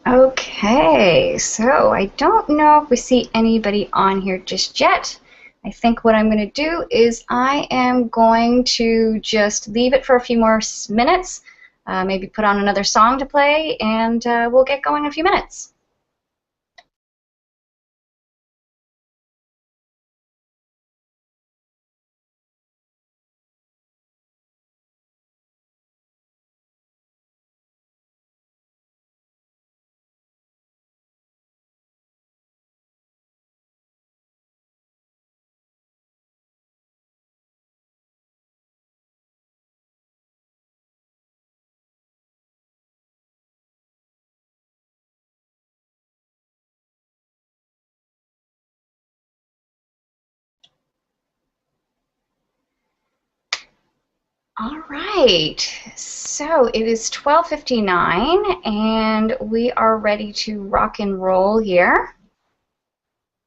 Okay, so I don't know if we see anybody on here just yet. I think what I'm going to do is I am going to just leave it for a few more minutes, maybe put on another song to play, and we'll get going in a few minutes. All right, so it is 12:59 and we are ready to rock and roll here.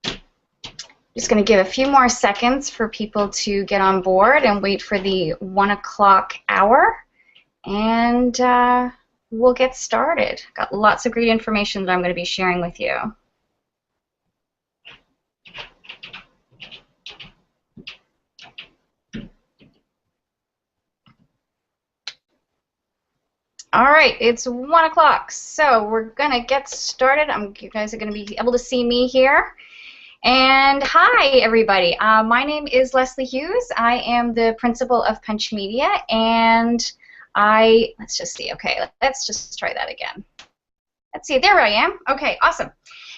Just going to give a few more seconds for people to get on board and wait for the 1 o'clock hour, and we'll get started. Got lots of great information that I'm going to be sharing with you. All right, it's 1 o'clock, so we're going to get started. You guys are going to be able to see me here. And hi, everybody. My name is Leslie Hughes. I am the principal of Punch Media, and let's just see. Okay, let's just try that again. Let's see. There I am. Okay, awesome.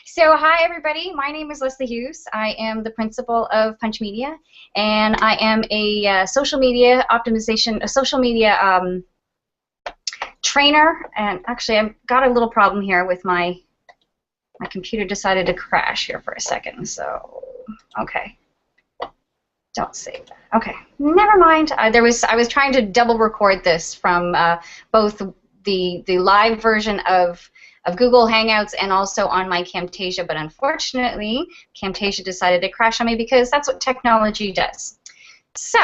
So hi, everybody. My name is Leslie Hughes. I am the principal of Punch Media, and I am a social media optimization, a social media trainer. And actually, I've got a little problem here with my computer decided to crash here for a second, so okay. Don't save that. Okay, never mind. I was trying to double record this from both the live version of Google Hangouts and also on my Camtasia, but unfortunately, Camtasia decided to crash on me because that's what technology does. So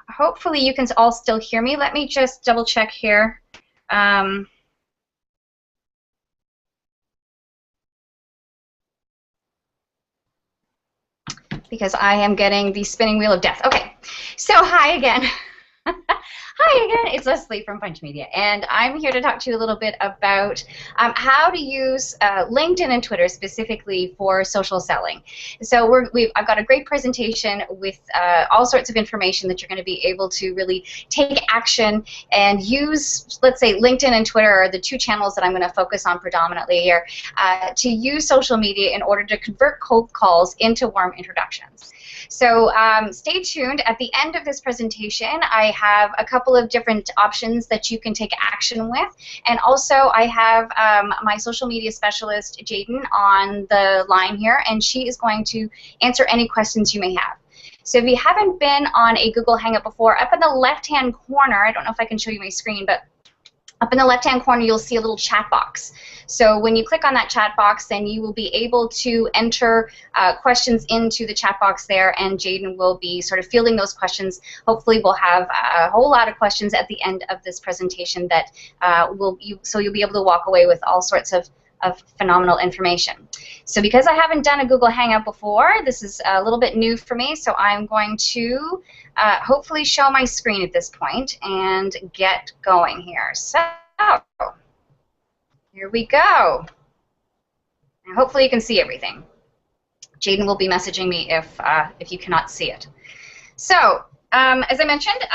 hopefully you can all still hear me. Let me just double check here. Because I am getting the spinning wheel of death. Okay, so hi again. Hi again, it's Leslie from Punch Media, and I'm here to talk to you a little bit about how to use LinkedIn and Twitter specifically for social selling. So I've got a great presentation with all sorts of information that you're going to be able to really take action and use. Let's say LinkedIn and Twitter are the two channels that I'm going to focus on predominantly here, to use social media in order to convert cold calls into warm introductions. So stay tuned. At the end of this presentation, I have a couple of different options that you can take action with. And also, I have my social media specialist, Jaden, on the line here, and she is going to answer any questions you may have. So if you haven't been on a Google Hangout before, up in the left-hand corner, I don't know if I can show you my screen, but up in the left-hand corner, you'll see a little chat box. So when you click on that chat box, then you will be able to enter questions into the chat box there, and Jaden will be sort of fielding those questions. Hopefully, we'll have a whole lot of questions at the end of this presentation that so you'll be able to walk away with all sorts of phenomenal information. So because I haven't done a Google Hangout before, this is a little bit new for me, so I'm going to hopefully show my screen at this point and get going here. So here we go. And hopefully you can see everything. Jaden will be messaging me if you cannot see it. So as I mentioned,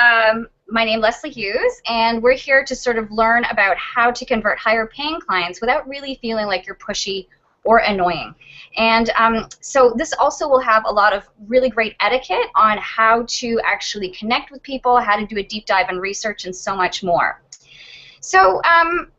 my name is Leslie Hughes, and we're here to sort of learn about how to convert higher paying clients without really feeling like you're pushy or annoying. And so this also will have a lot of really great etiquette on how to actually connect with people, how to do a deep dive in research, and so much more. So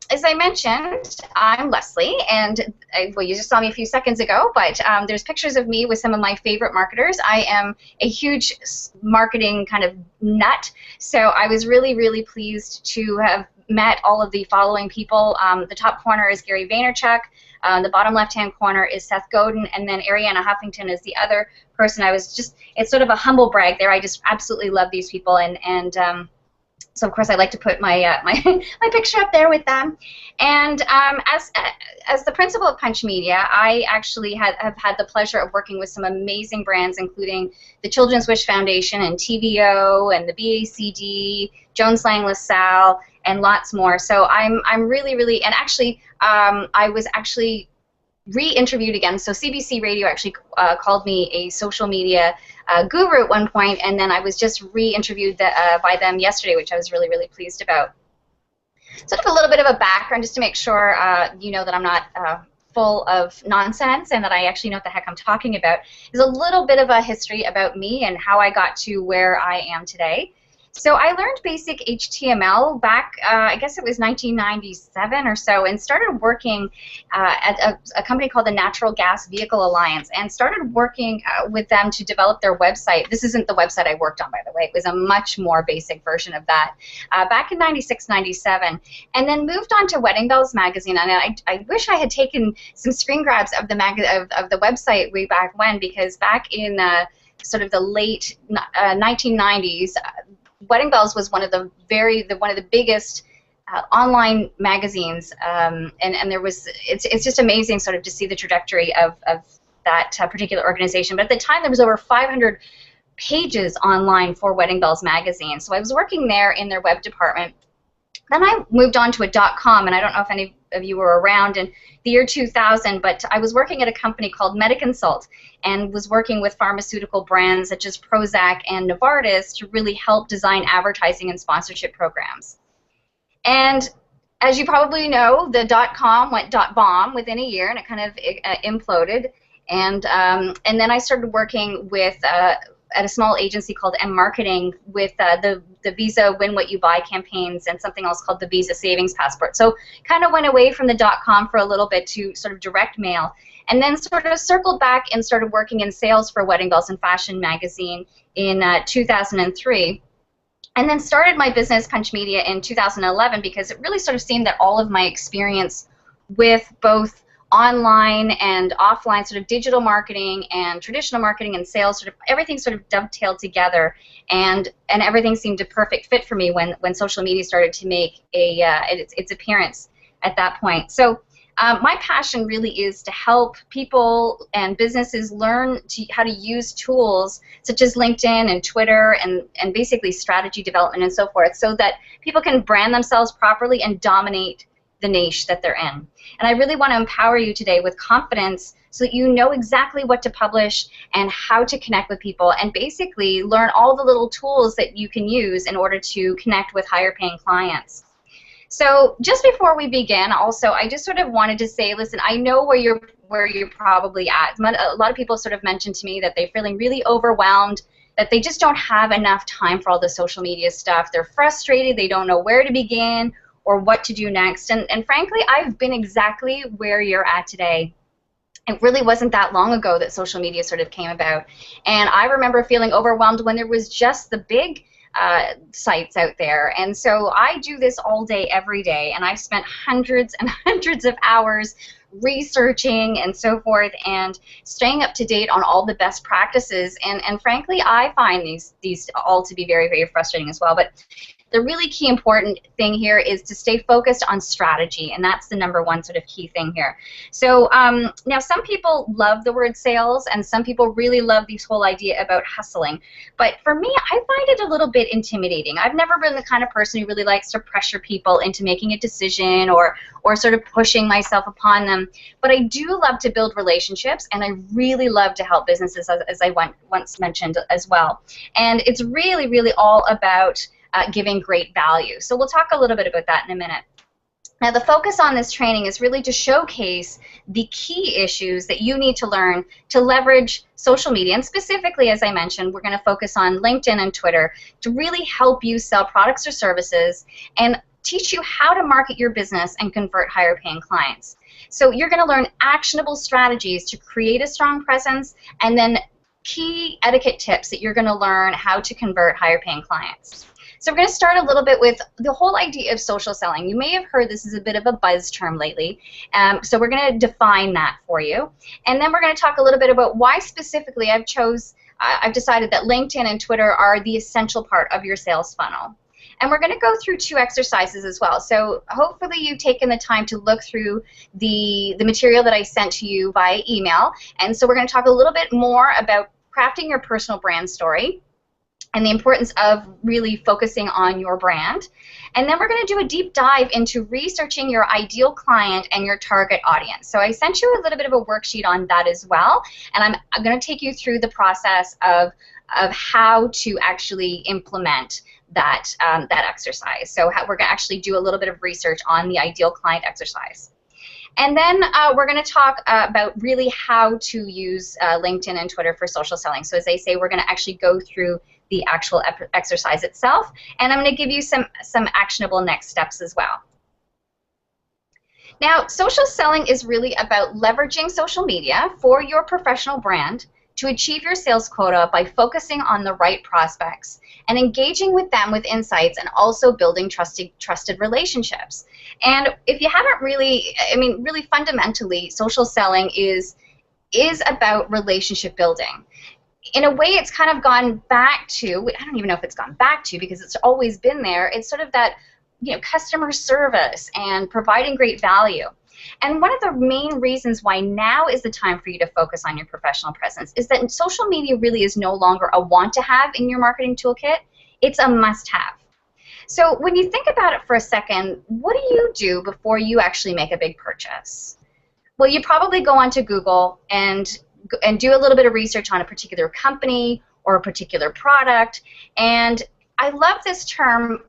as I mentioned, I'm Leslie, and well, you just saw me a few seconds ago, but there's pictures of me with some of my favorite marketers. I am a huge marketing kind of nut, so I was really, really pleased to have met all of the following people. The top corner is Gary Vaynerchuk. The bottom left-hand corner is Seth Godin, and then Arianna Huffington is the other person. It's sort of a humble brag there. I just absolutely love these people, and So of course I like to put my my picture up there with them. And as the principal of Punch Media, I actually have had the pleasure of working with some amazing brands, including the Children's Wish Foundation and TVO and the BACD, Jones Lang LaSalle, and lots more. So I'm really, and actually I was actually re-interviewed again. So CBC Radio actually called me a social media guru at one point, and then I was just re-interviewed by them yesterday, which I was really pleased about. Sort of a little bit of a background just to make sure you know that I'm not full of nonsense and that I actually know what the heck I'm talking about. Is a little bit of a history about me and how I got to where I am today. So I learned basic HTML back, I guess it was 1997 or so, and started working at a company called the Natural Gas Vehicle Alliance, and started working with them to develop their website. This isn't the website I worked on, by the way. It was a much more basic version of that back in 96, 97, and then moved on to Wedding Bells magazine. And I wish I had taken some screen grabs of the website way back when, because back in sort of the late 1990s, Wedding Bells was one of the biggest online magazines, and there was it's just amazing sort of to see the trajectory of that particular organization. But at the time, there was over 500 pages online for Wedding Bells magazine. So I was working there in their web department. Then I moved on to a .com, and I don't know if any of you were around in the year 2000, but I was working at a company called MediConsult and was working with pharmaceutical brands such as Prozac and Novartis to really help design advertising and sponsorship programs. And as you probably know, the .com went .bomb within a year, and it kind of imploded. And then I started working with at a small agency called M Marketing with the Visa Win What You Buy campaigns and something else called the Visa Savings Passport. So kind of went away from the .com for a little bit to sort of direct mail, and then sort of circled back and started working in sales for Wedding Bells and Fashion magazine in 2003. And then started my business, Punch Media, in 2011, because it really sort of seemed that all of my experience with both online and offline sort of digital marketing and traditional marketing and sales, sort of everything sort of dovetailed together, and everything seemed a perfect fit for me when social media started to make its appearance at that point. So my passion really is to help people and businesses learn how to use tools such as LinkedIn and Twitter and basically strategy development and so forth, so that people can brand themselves properly and dominate the niche that they're in. And I really want to empower you today with confidence so that you know exactly what to publish and how to connect with people, and basically learn all the little tools that you can use in order to connect with higher paying clients. So just before we begin, also, I just sort of wanted to say, listen, I know where you're probably at. A lot of people sort of mentioned to me that they're feeling really overwhelmed, that they just don't have enough time for all the social media stuff. They're frustrated, they don't know where to begin or what to do next. And frankly, I've been exactly where you're at today. It really wasn't that long ago that social media sort of came about. And I remember feeling overwhelmed when there was just the big sites out there. And so I do this all day, every day, and I've spent hundreds and hundreds of hours researching and so forth and staying up to date on all the best practices. And frankly, I find these all to be very, very frustrating as well. But the really key important thing here is to stay focused on strategy, and that's the #1 sort of key thing here. So now some people love the word sales, and some people really love this whole idea about hustling. But for me, I find it a little bit intimidating. I've never been the kind of person who really likes to pressure people into making a decision or sort of pushing myself upon them. But I do love to build relationships, and I really love to help businesses, as I once mentioned as well. And it's really, really all about giving great value. So we'll talk a little bit about that in a minute. Now, the focus on this training is really to showcase the key issues that you need to learn to leverage social media, and specifically, as I mentioned, we're going to focus on LinkedIn and Twitter to really help you sell products or services and teach you how to market your business and convert higher paying clients. So you're going to learn actionable strategies to create a strong presence, and then key etiquette tips that you're going to learn how to convert higher paying clients. So we're going to start a little bit with the whole idea of social selling. You may have heard this is a bit of a buzz term lately, so we're going to define that for you. And then we're going to talk a little bit about why specifically I've decided that LinkedIn and Twitter are the essential part of your sales funnel. And we're going to go through 2 exercises as well. So hopefully you've taken the time to look through the material that I sent to you via email. And so we're going to talk a little bit more about crafting your personal brand story and the importance of really focusing on your brand. And then we're going to do a deep dive into researching your ideal client and your target audience. So I sent you a little bit of a worksheet on that as well, and I'm going to take you through the process of how to actually implement that, that exercise. So we're going to actually do a little bit of research on the ideal client exercise. And then we're going to talk about really how to use LinkedIn and Twitter for social selling. So as I say, we're going to actually go through the actual exercise itself, and I'm going to give you some actionable next steps as well. Now, social selling is really about leveraging social media for your professional brand to achieve your sales quota by focusing on the right prospects and engaging with them with insights, and also building trusted relationships. And if you haven't really, really fundamentally, social selling is about relationship building. In a way, it's kind of gone back to, I don't even know if it's gone back to, because it's always been there. It's sort of that, customer service and providing great value. And one of the main reasons why now is the time for you to focus on your professional presence is that social media really is no longer a want-to-have in your marketing toolkit. It's a must-have. So when you think about it for a second, what do you do before you actually make a big purchase? Well, you probably go onto Google and do a little bit of research on a particular company or a particular product. And I love this term.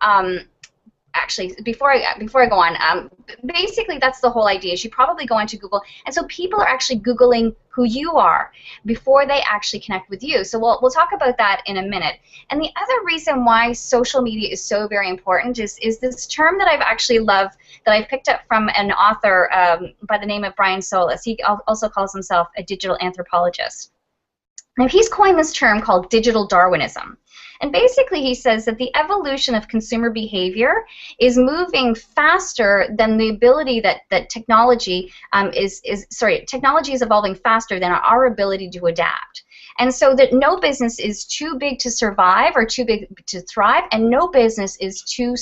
Actually, before I go on, basically that's the whole idea. Is you probably go onto Google, and so people are actually Googling who you are before they actually connect with you. So we'll talk about that in a minute. And the other reason why social media is so very important is this term that I've actually loved, that I've picked up from an author by the name of Brian Solis. He also calls himself a digital anthropologist. Now, he's coined this term called digital Darwinism. And basically he says that the evolution of consumer behavior is moving faster than the ability that technology technology is evolving faster than our ability to adapt. And so that no business is too big to survive or too big to thrive, and no business is too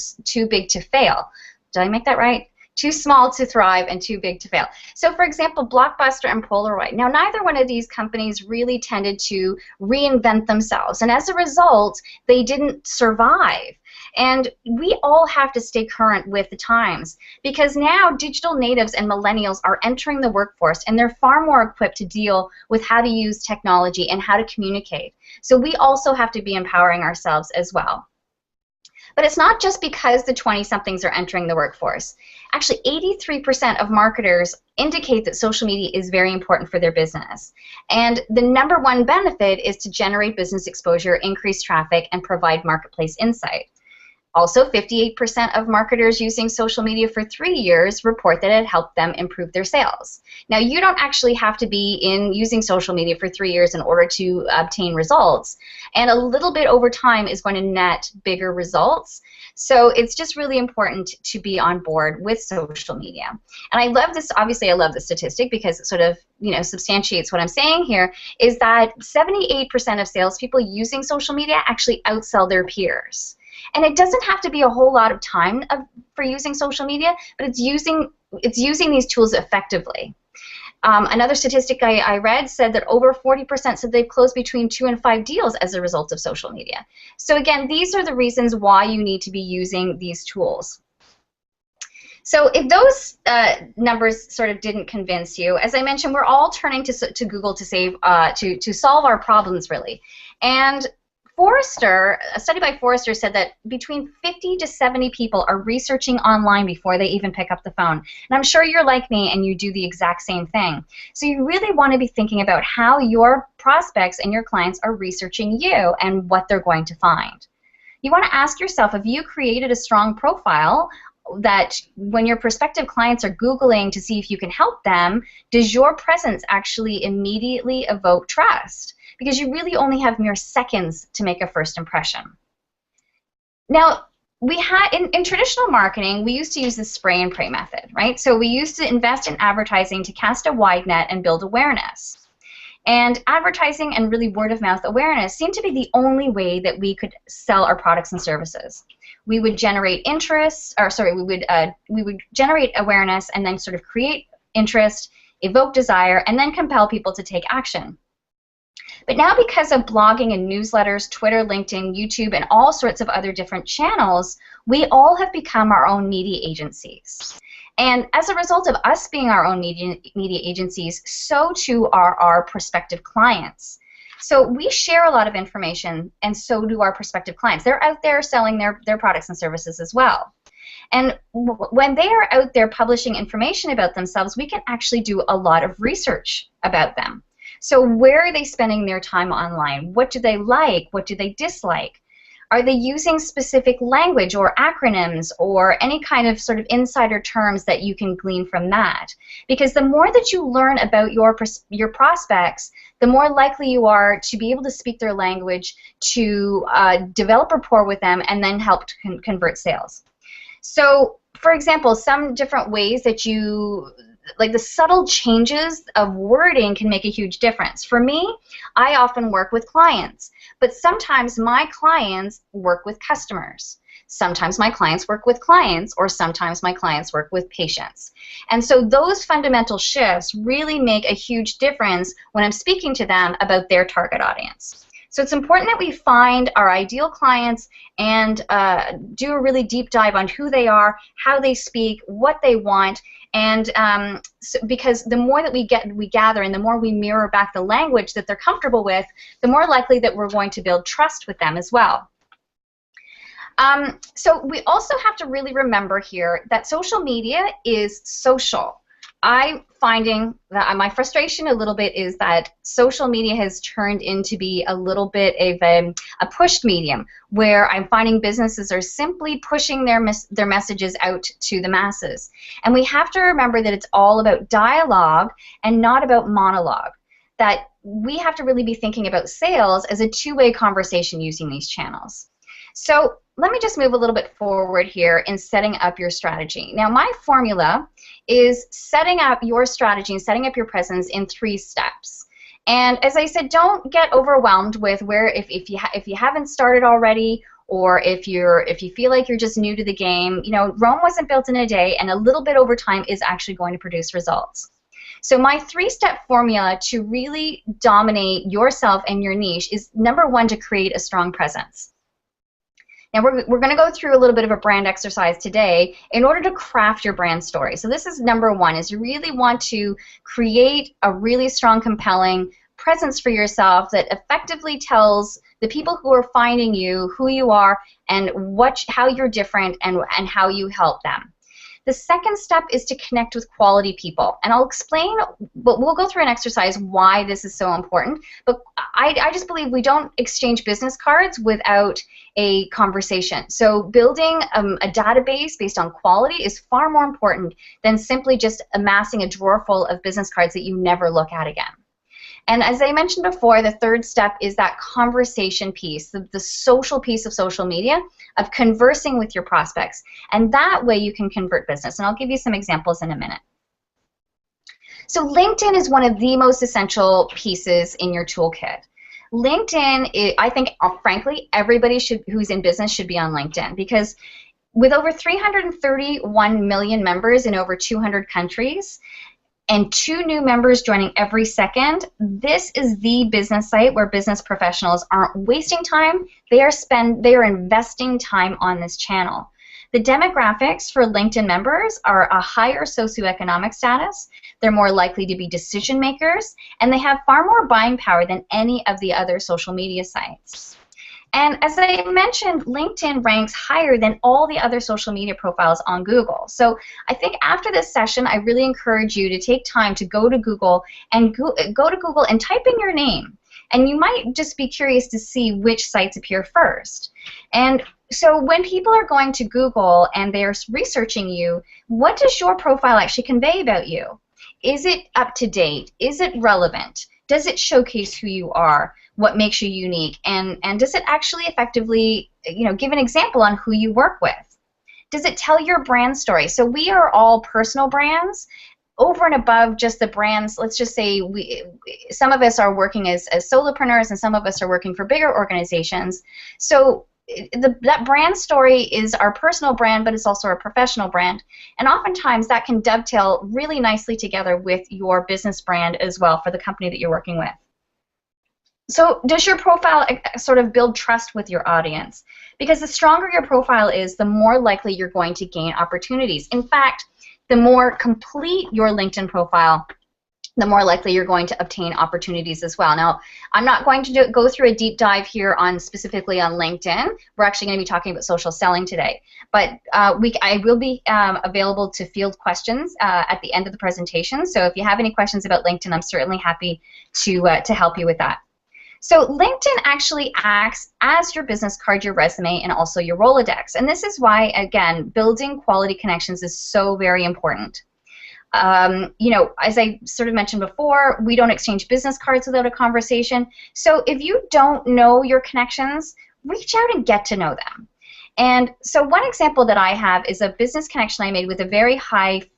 big to fail. Did I make that right? Too small to thrive and too big to fail. So, for example, Blockbuster and Polaroid. Now, neither one of these companies really tended to reinvent themselves, and as a result, they didn't survive. And we all have to stay current with the times, because now digital natives and millennials are entering the workforce, and they're far more equipped to deal with how to use technology and how to communicate. So we also have to be empowering ourselves as well. But it's not just because the 20-somethings are entering the workforce. Actually, 83% of marketers indicate that social media is very important for their business. And the #1 benefit is to generate business exposure, increase traffic, and provide marketplace insight. Also, 58% of marketers using social media for 3 years report that it helped them improve their sales. Now, you don't actually have to be using social media for 3 years in order to obtain results, and a little bit over time is going to net bigger results. So it's just really important to be on board with social media. And I love this, obviously I love this statistic because it sort of, substantiates what I'm saying here, is that 78% of salespeople using social media actually outsell their peers. And it doesn't have to be a whole lot of time for using social media, but it's using these tools effectively. Another statistic I read said that over 40% said they've closed between 2 and 5 deals as a result of social media. So again, these are the reasons why you need to be using these tools. So if those numbers sort of didn't convince you, as I mentioned, we're all turning to Google to solve our problems, really. And a study by Forrester said that between 50 to 70 people are researching online before they even pick up the phone. And I'm sure you're like me and you do the exact same thing. So you really want to be thinking about how your prospects and your clients are researching you and what they're going to find. You want to ask yourself, have you created a strong profile that when your prospective clients are Googling to see if you can help them, does your presence actually immediately evoke trust? Because you really only have mere seconds to make a first impression. Now, in traditional marketing, we used to use the spray and pray method, right? So we used to invest in advertising to cast a wide net and build awareness. And advertising and really word-of-mouth awareness seemed to be the only way that we could sell our products and services. we would generate interest, or sorry, we would generate awareness and then sort of create interest, evoke desire, and then compel people to take action. But now, because of blogging and newsletters, Twitter, LinkedIn, YouTube, and all sorts of other different channels, we all have become our own media agencies. And as a result of us being our own media agencies, so too are our prospective clients. So we share a lot of information, and so do our prospective clients. They're out there selling their products and services as well. And when they are out there publishing information about themselves, we can actually do a lot of research about them. So where are they spending their time online? What do they like? What do they dislike? Are they using specific language or acronyms or any kind of sort of insider terms that you can glean from that? Because the more that you learn about your prospects, the more likely you are to be able to speak their language, to develop rapport with them, and then help to convert sales. So, for example, some different ways that like the subtle changes of wording can make a huge difference. For me, I often work with clients, but sometimes my clients work with customers. Sometimes my clients work with clients, or sometimes my clients work with patients. And so those fundamental shifts really make a huge difference when I'm speaking to them about their target audience. So it's important that we find our ideal clients and do a really deep dive on who they are, how they speak, what they want, and because the more that we gather and the more we mirror back the language that they're comfortable with, the more likely that we're going to build trust with them as well. So we also have to really remember here that social media is social. I'm finding that my frustration a little bit is that social media has turned into be a little bit of a pushed medium, where I'm finding businesses are simply pushing their messages out to the masses. And we have to remember that it's all about dialogue and not about monologue. That we have to really be thinking about sales as a two-way conversation using these channels. So let me just move a little bit forward here in setting up your strategy. Now, my formula is setting up your strategy and setting up your presence in 3 steps. And as I said, don't get overwhelmed with where if you haven't started already, or if you feel like you're just new to the game. You know, Rome wasn't built in a day, and a little bit over time is actually going to produce results. So my 3-step formula to really dominate yourself and your niche is, number 1, to create a strong presence. Now we're going to go through a little bit of a brand exercise today in order to craft your brand story. So this is number 1, is you really want to create a really strong, compelling presence for yourself that effectively tells the people who are finding you who you are and how you're different and how you help them. The second step is to connect with quality people, and I'll explain, but we'll go through an exercise why this is so important, but I just believe we don't exchange business cards without a conversation. So building a database based on quality is far more important than simply just amassing a drawer full of business cards that you never look at again. And as I mentioned before, the third step is that conversation piece, the social piece of social media, of conversing with your prospects. And that way you can convert business. And I'll give you some examples in a minute. So LinkedIn is one of the most essential pieces in your toolkit. LinkedIn, I think, frankly, everybody who's in business should be on LinkedIn, because with over 331 million members in over 200 countries, and 2 new members joining every second, this is the business site where business professionals aren't wasting time, they are investing time on this channel. The demographics for LinkedIn members are a higher socioeconomic status, they're more likely to be decision makers, and they have far more buying power than any of the other social media sites. And as I mentioned, LinkedIn ranks higher than all the other social media profiles on Google. So I think after this session, I really encourage you to take time to go to Google and type in your name. And you might just be curious to see which sites appear first. And so when people are going to Google and they're researching you, what does your profile actually convey about you? Is it up to date? Is it relevant? Does it showcase who you are? What makes you unique? And does it actually effectively, give an example on who you work with? Does it tell your brand story? So we are all personal brands. Over and above just the brands, let's just say some of us are working as solopreneurs and some of us are working for bigger organizations. So that brand story is our personal brand, but it's also our professional brand. And oftentimes that can dovetail really nicely together with your business brand as well for the company that you're working with. So does your profile sort of build trust with your audience? Because the stronger your profile is, the more likely you're going to gain opportunities. In fact, the more complete your LinkedIn profile, the more likely you're going to obtain opportunities as well. Now, I'm not going to go through a deep dive here on specifically on LinkedIn. We're actually going to be talking about social selling today. But I will be available to field questions at the end of the presentation. So if you have any questions about LinkedIn, I'm certainly happy to help you with that. So LinkedIn actually acts as your business card, your resume, and also your Rolodex. And this is why, again, building quality connections is so very important. You know, as I sort of mentioned before, we don't exchange business cards without a conversation. So if you don't know your connections, reach out and get to know them. And so one example that I have is a business connection I made with a very high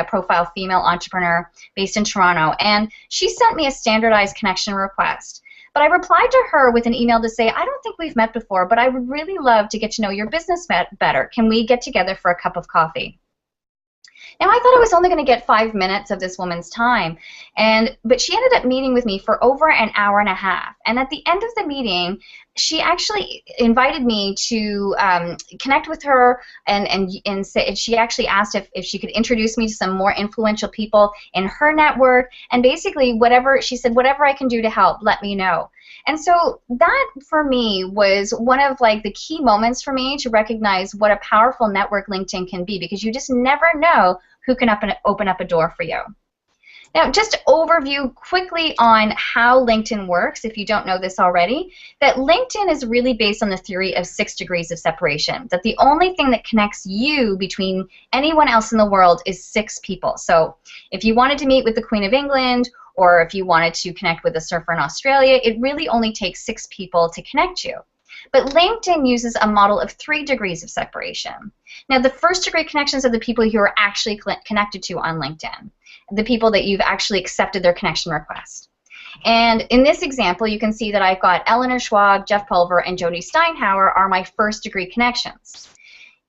profile female entrepreneur based in Toronto, and she sent me a standardized connection request. But I replied to her with an email to say, I don't think we've met before, but I would really love to get to know your business better. Can we get together for a cup of coffee? Now, I thought I was only going to get 5 minutes of this woman's time, but she ended up meeting with me for over an hour and a half. And at the end of the meeting, she actually invited me to connect with her, and she actually asked if she could introduce me to some more influential people in her network. And basically, she said, whatever I can do to help, let me know. And so that, for me, was one of the key moments for me to recognize what a powerful network LinkedIn can be, because you just never know who can open up a door for you. Now, just overview quickly on how LinkedIn works, if you don't know this already, that LinkedIn is really based on the theory of 6 degrees of separation, that the only thing that connects you between anyone else in the world is 6 people. So if you wanted to meet with the Queen of England, or if you wanted to connect with a surfer in Australia, it really only takes 6 people to connect you. But LinkedIn uses a model of 3 degrees of separation. Now, the first degree connections are the people you are actually connected to on LinkedIn, the people that you've actually accepted their connection request. And in this example, you can see that I've got Eleanor Schwab, Jeff Pulver, and Jody Steinhauer are my first degree connections.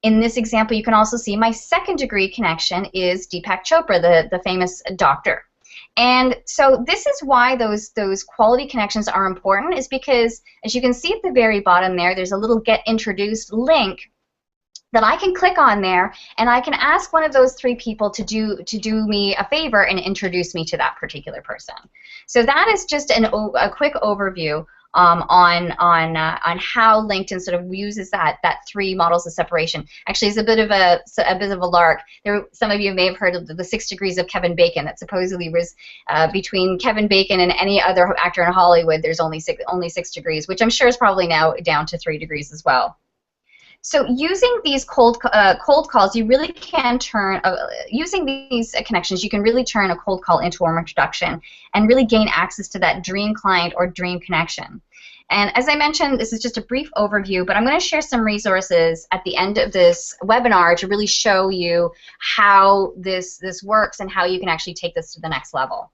In this example, you can also see my second degree connection is Deepak Chopra, the famous doctor. And so this is why those quality connections are important, is because, as you can see at the very bottom there, there's a little Get Introduced link that I can click on there, and I can ask one of those 3 people to do me a favor and introduce me to that particular person. So that is just a quick overview on how LinkedIn sort of uses that 3 models of separation. Actually, it's a bit of a lark. Some of you may have heard of the 6 degrees of Kevin Bacon. That supposedly was between Kevin Bacon and any other actor in Hollywood. There's only 6 degrees, which I'm sure is probably now down to 3 degrees as well. So using these cold calls, you really can turn, using these connections, you can really turn a cold call into a warm introduction and really gain access to that dream client or dream connection. And as I mentioned, this is just a brief overview, but I'm going to share some resources at the end of this webinar to really show you how this works and how you can actually take this to the next level.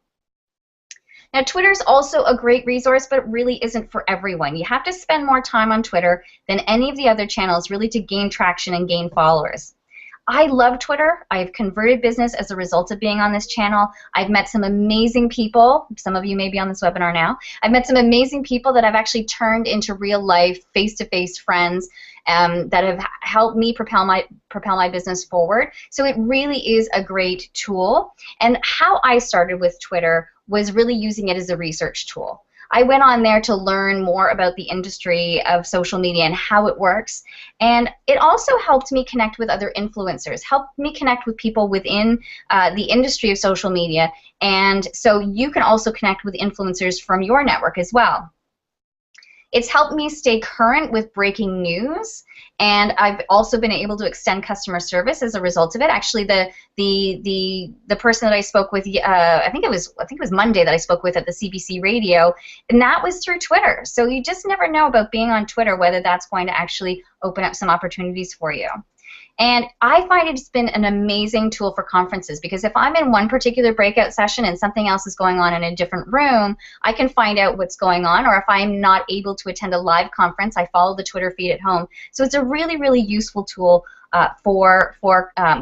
Now, Twitter is also a great resource, but it really isn't for everyone. You have to spend more time on Twitter than any of the other channels really to gain traction and gain followers. I love Twitter. I've converted business as a result of being on this channel. I've met some amazing people. Some of you may be on this webinar now. I've met some amazing people that I've actually turned into real life, face-to-face friends that have helped me propel my business forward. So it really is a great tool. And how I started with Twitter was really using it as a research tool. I went on there to learn more about the industry of social media and how it works. And it also helped me connect with other influencers, helped me connect with people within the industry of social media. And so you can also connect with influencers from your network as well. It's helped me stay current with breaking news, and I've also been able to extend customer service as a result of it. Actually, the person that I spoke with, I think it was Monday that I spoke with at the CBC radio, and that was through Twitter. So you just never know about being on Twitter whether that's going to actually open up some opportunities for you. And I find it's been an amazing tool for conferences, because if I'm in one particular breakout session and something else is going on in a different room, I can find out what's going on. Or if I'm not able to attend a live conference, I follow the Twitter feed at home. So it's a really, really useful tool for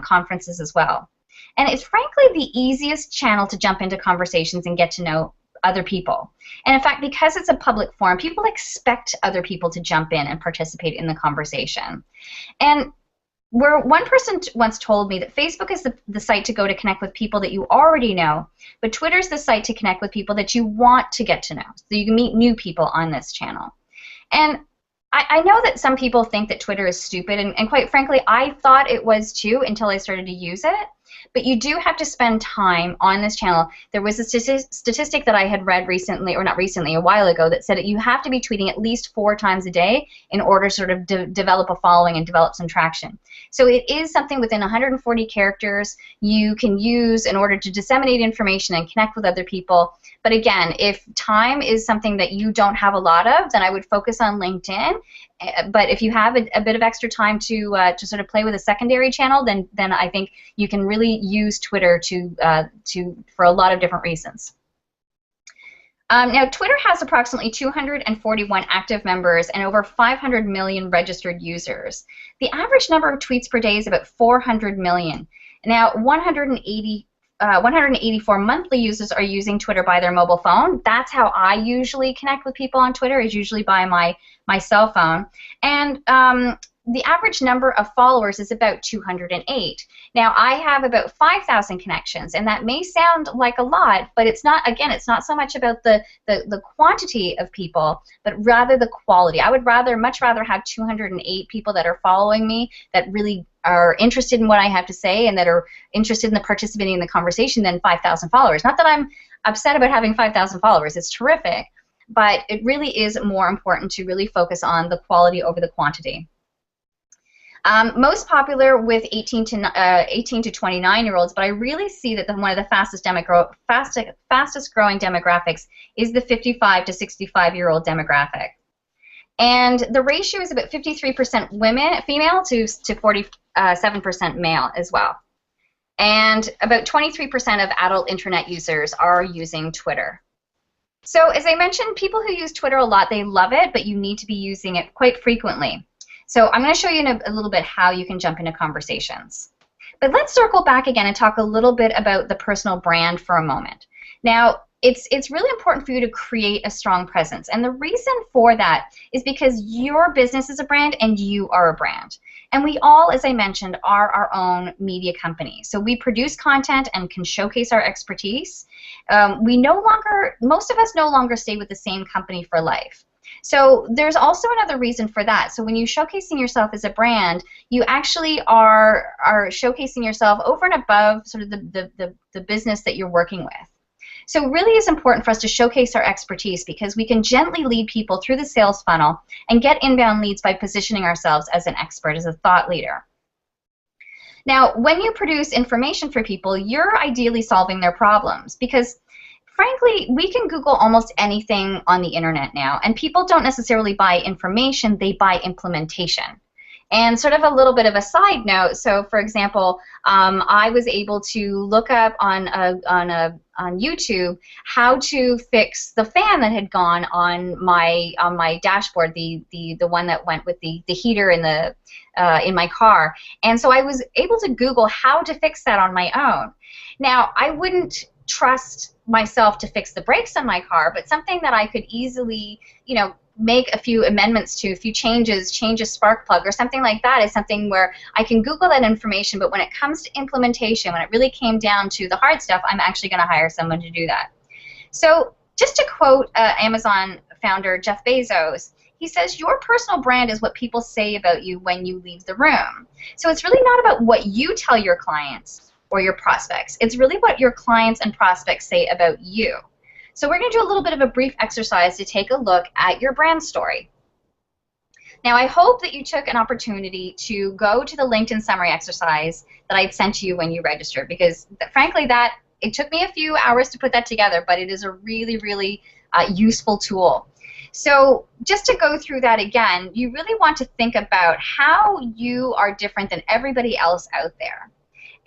conferences as well. And it's frankly the easiest channel to jump into conversations and get to know other people. And in fact, because it's a public forum, people expect other people to jump in and participate in the conversation. And where one person once told me that Facebook is the site to go to connect with people that you already know, but Twitter's the site to connect with people that you want to get to know. So you can meet new people on this channel. And I know that some people think that Twitter is stupid, and quite frankly, I thought it was too until I started to use it. But you do have to spend time on this channel. There was a statistic that I had read recently, or not recently, a while ago, that said that you have to be tweeting at least 4 times a day in order to sort of develop a following and develop some traction. So it is something within 140 characters you can use in order to disseminate information and connect with other people. But again, if time is something that you don't have a lot of, then I would focus on LinkedIn. But if you have a bit of extra time to sort of play with a secondary channel, then I think you can really use Twitter for a lot of different reasons. Now, Twitter has approximately 241 active members and over 500 million registered users. The average number of tweets per day is about 400 million. Now, 184 monthly users are using Twitter by their mobile phone. That's how I usually connect with people on Twitter, is usually by my cell phone. And the average number of followers is about 208. Now, I have about 5,000 connections, and that may sound like a lot, but it's not. Again, it's not so much about the quantity of people, but rather the quality. I would much rather have 208 people that are following me, that really are interested in what I have to say and that are interested in participating in the conversation, than 5,000 followers. Not that I'm upset about having 5,000 followers. It's terrific, but it really is more important to really focus on the quality over the quantity. Most popular with 18 to 29-year-olds, but I really see that one of the fastest growing demographics is the 55 to 65-year-old demographic. And the ratio is about 53% female to 47% male as well. And about 23% of adult internet users are using Twitter. So as I mentioned, people who use Twitter a lot, they love it, but you need to be using it quite frequently. So I'm going to show you in a little bit how you can jump into conversations. But let's circle back again and talk a little bit about the personal brand for a moment. Now, it's really important for you to create a strong presence. And the reason for that is because your business is a brand and you are a brand. And we all, as I mentioned, are our own media company. So we produce content and can showcase our expertise. Most of us no longer stay with the same company for life. So there's also another reason for that. So when you're showcasing yourself as a brand, you actually are showcasing yourself over and above sort of the business that you're working with. So it really is important for us to showcase our expertise, because we can gently lead people through the sales funnel and get inbound leads by positioning ourselves as an expert, as a thought leader. Now, when you produce information for people, you're ideally solving their problems, because frankly, we can Google almost anything on the internet now, and people don't necessarily buy information, they buy implementation. And sort of a little bit of a side note, so for example, I was able to look up on YouTube how to fix the fan that had gone on my dashboard, the one that went with the heater in my car. And so I was able to Google how to fix that on my own. Now, I wouldn't trust myself to fix the brakes on my car, but something that I could easily, make a few amendments to, a few changes, change a spark plug or something like that, is something where I can Google that information, but when it comes to implementation, when it really came down to the hard stuff, I'm actually going to hire someone to do that. So just to quote Amazon founder Jeff Bezos, he says, your personal brand is what people say about you when you leave the room. So it's really not about what you tell your clients or your prospects. It's really what your clients and prospects say about you. So we're going to do a little bit of a brief exercise to take a look at your brand story. Now, I hope that you took an opportunity to go to the LinkedIn summary exercise that I'd sent to you when you registered, because frankly, it took me a few hours to put that together, but it is a really, really useful tool. So just to go through that again, you really want to think about how you are different than everybody else out there.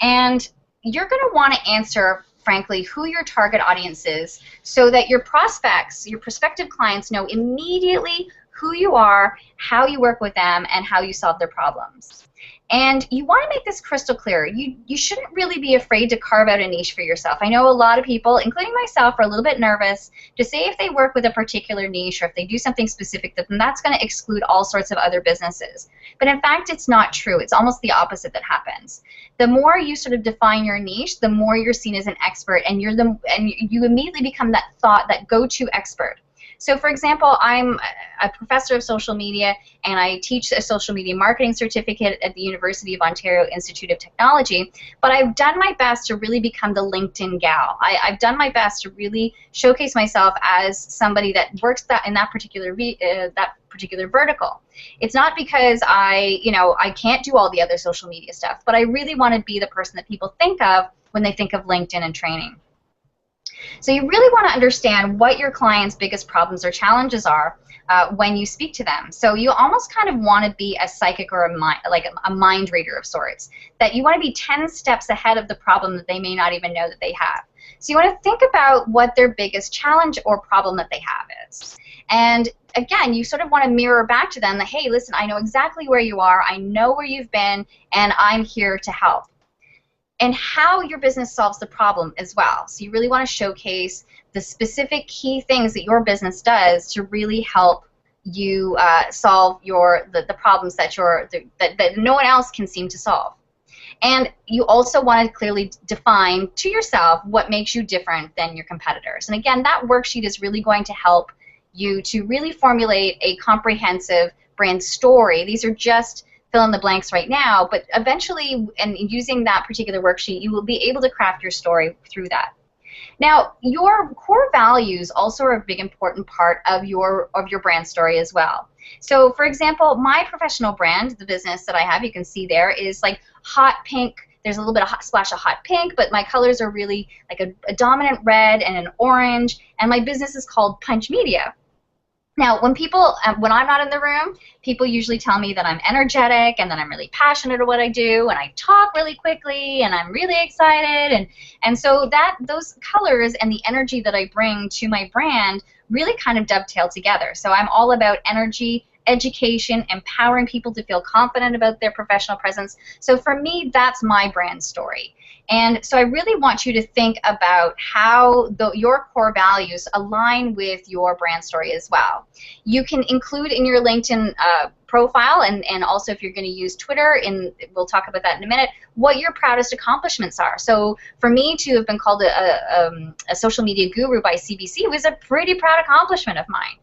And you're going to want to answer, frankly, who your target audience is so that your prospects, your prospective clients know immediately who you are, how you work with them, and how you solve their problems. And you want to make this crystal clear. You shouldn't really be afraid to carve out a niche for yourself. I know a lot of people, including myself, are a little bit nervous to say if they work with a particular niche or if they do something specific, then that's going to exclude all sorts of other businesses. But in fact, it's not true. It's almost the opposite that happens. The more you sort of define your niche, the more you're seen as an expert, and you immediately become that go-to expert. So for example, I'm a professor of social media, and I teach a social media marketing certificate at the University of Ontario Institute of Technology, but I've done my best to really become the LinkedIn gal. I've done my best to really showcase myself as somebody that works in that particular vertical. It's not because I can't do all the other social media stuff, but I really want to be the person that people think of when they think of LinkedIn and training. So you really want to understand what your clients' biggest problems or challenges are when you speak to them. So you almost kind of want to be a psychic or a mind reader of sorts, that you want to be 10 steps ahead of the problem that they may not even know that they have. So you want to think about what their biggest challenge or problem that they have is. And again, you sort of want to mirror back to them that, hey, listen, I know exactly where you are, I know where you've been, and I'm here to help. And how your business solves the problem as well. So you really want to showcase the specific key things that your business does to really help you solve the problems that no one else can seem to solve. And you also want to clearly define to yourself what makes you different than your competitors. And again, that worksheet is really going to help you to really formulate a comprehensive brand story. These are just fill in the blanks right now, but eventually, and using that particular worksheet, you will be able to craft your story through that. Now, your core values also are a big important part of your brand story as well. So, for example, my professional brand, the business that I have, you can see there, is like hot pink. There's a little bit of splash of hot pink, but my colors are really like a dominant red and an orange, and my business is called Punch Media. Now, when I'm not in the room, people usually tell me that I'm energetic and that I'm really passionate at what I do, and I talk really quickly, and I'm really excited, and so those colors and the energy that I bring to my brand really kind of dovetail together. So I'm all about energy, education, empowering people to feel confident about their professional presence. So for me, that's my brand story. And so I really want you to think about how your core values align with your brand story as well. You can include in your LinkedIn profile, and also if you're going to use Twitter, we'll talk about that in a minute, what your proudest accomplishments are. So for me to have been called a social media guru by CBC was a pretty proud accomplishment of mine.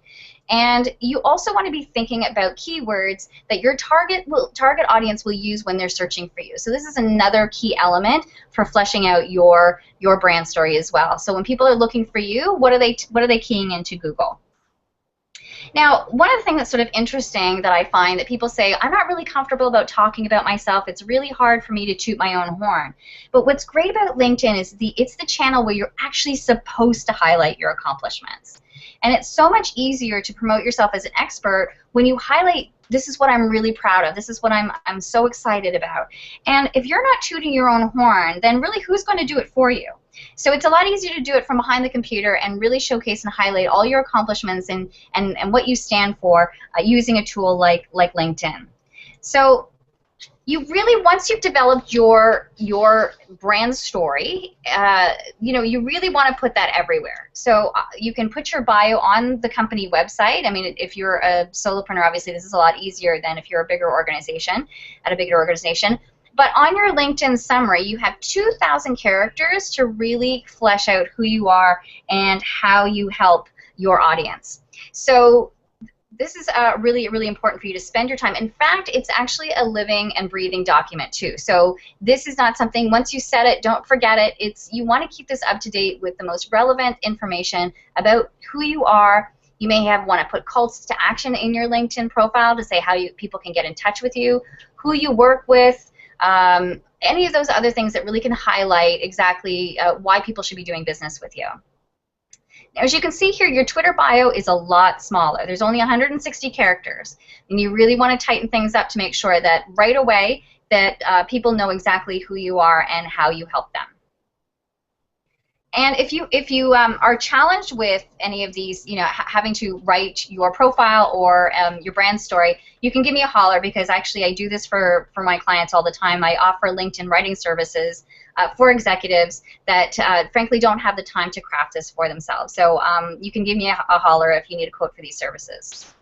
And you also want to be thinking about keywords that your target audience will use when they're searching for you. So this is another key element for fleshing out your brand story as well. So when people are looking for you, what are they keying into Google? Now, one of the things that's sort of interesting that I find that people say, I'm not really comfortable about talking about myself. It's really hard for me to toot my own horn. But what's great about LinkedIn is it's the channel where you're actually supposed to highlight your accomplishments. And it's so much easier to promote yourself as an expert when you highlight, this is what I'm really proud of, this is what I'm so excited about. And if you're not tooting your own horn, then really who's going to do it for you? So it's a lot easier to do it from behind the computer and really showcase and highlight all your accomplishments and what you stand for using a tool like LinkedIn. So you really, once you've developed your brand story, you really want to put that everywhere. So you can put your bio on the company website. I mean, if you're a solopreneur, obviously this is a lot easier than if you're a bigger organization, But on your LinkedIn summary, you have 2,000 characters to really flesh out who you are and how you help your audience. So this is really, really important for you to spend your time. In fact, it's actually a living and breathing document too. So this is not something, once you set it, don't forget it. You want to keep this up to date with the most relevant information about who you are. You may want to put calls to action in your LinkedIn profile to say how people can get in touch with you, who you work with, any of those other things that really can highlight exactly why people should be doing business with you. As you can see here, your Twitter bio is a lot smaller. There's only 160 characters, and you really want to tighten things up to make sure that right away that people know exactly who you are and how you help them. And if you are challenged with any of these, having to write your profile or your brand story, you can give me a holler, because actually I do this for my clients all the time. I offer LinkedIn writing services for executives that frankly don't have the time to craft this for themselves. So you can give me a holler if you need a quote for these services.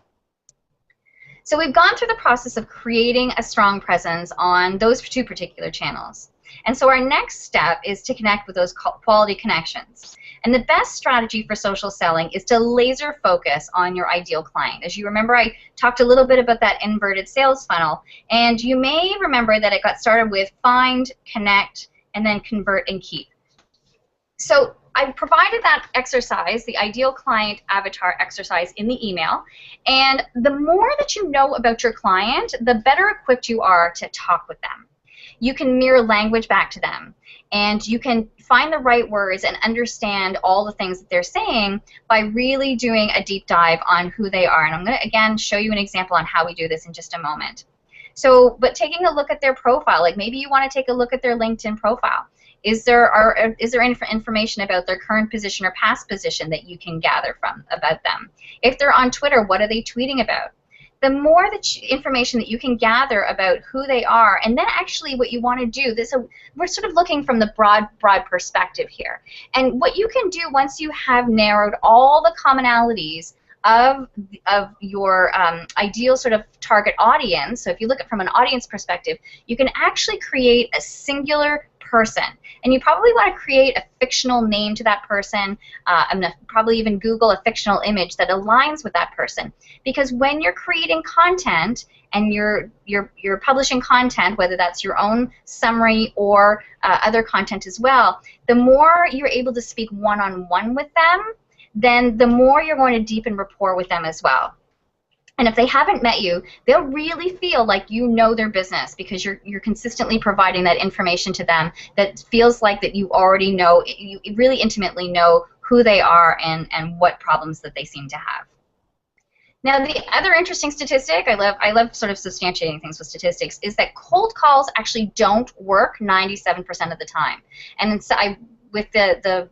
So we've gone through the process of creating a strong presence on those two particular channels. And so our next step is to connect with those quality connections. And the best strategy for social selling is to laser focus on your ideal client. As you remember, I talked a little bit about that inverted sales funnel. And you may remember that it got started with find, connect, and then convert and keep. So I provided that exercise, the ideal client avatar exercise, in the email. And the more that you know about your client, the better equipped you are to talk with them. You can mirror language back to them, and you can find the right words and understand all the things that they're saying by really doing a deep dive on who they are. And I'm going to, again, show you an example on how we do this in just a moment. So, but taking a look at their profile, like maybe you want to take a look at their LinkedIn profile. Is there information about their current position or past position that you can gather from about them? If they're on Twitter, what are they tweeting about? The more information that you can gather about who they are, and then actually what you want to do, we're sort of looking from the broad perspective here. And what you can do once you have narrowed all the commonalities of your ideal sort of target audience, so if you look at it from an audience perspective, you can actually create a singular person. And you probably want to create a fictional name to that person. I'm going to probably even Google a fictional image that aligns with that person. Because when you're creating content and you're publishing content, whether that's your own summary or other content as well, the more you're able to speak one-on-one with them, then the more you're going to deepen rapport with them as well. And if they haven't met you, they'll really feel like you know their business, because you're consistently providing that information to them that feels like that you already know, you really intimately know who they are and what problems that they seem to have. Now, the other interesting statistic, I love sort of substantiating things with statistics, is that cold calls actually don't work 97% of the time. And so with the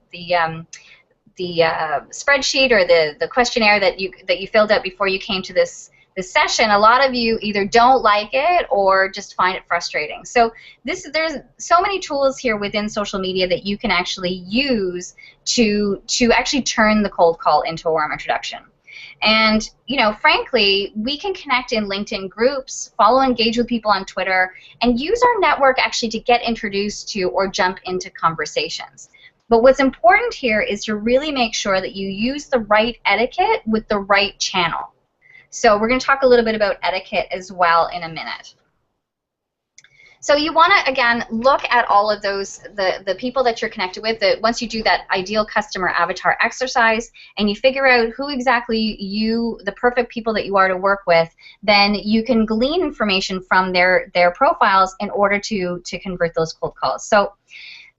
spreadsheet or the questionnaire that you filled out before you came to this session, a lot of you either don't like it or just find it frustrating. So there's so many tools here within social media that you can actually use to actually turn the cold call into a warm introduction. And, frankly, we can connect in LinkedIn groups, follow and engage with people on Twitter, and use our network actually to get introduced to or jump into conversations. But what's important here is to really make sure that you use the right etiquette with the right channel. So we're going to talk a little bit about etiquette as well in a minute. So you want to, again, look at all of those, the people that you're connected with. Once you do that ideal customer avatar exercise and you figure out who exactly the perfect people that you are to work with, then you can glean information from their profiles in order to convert those cold calls. So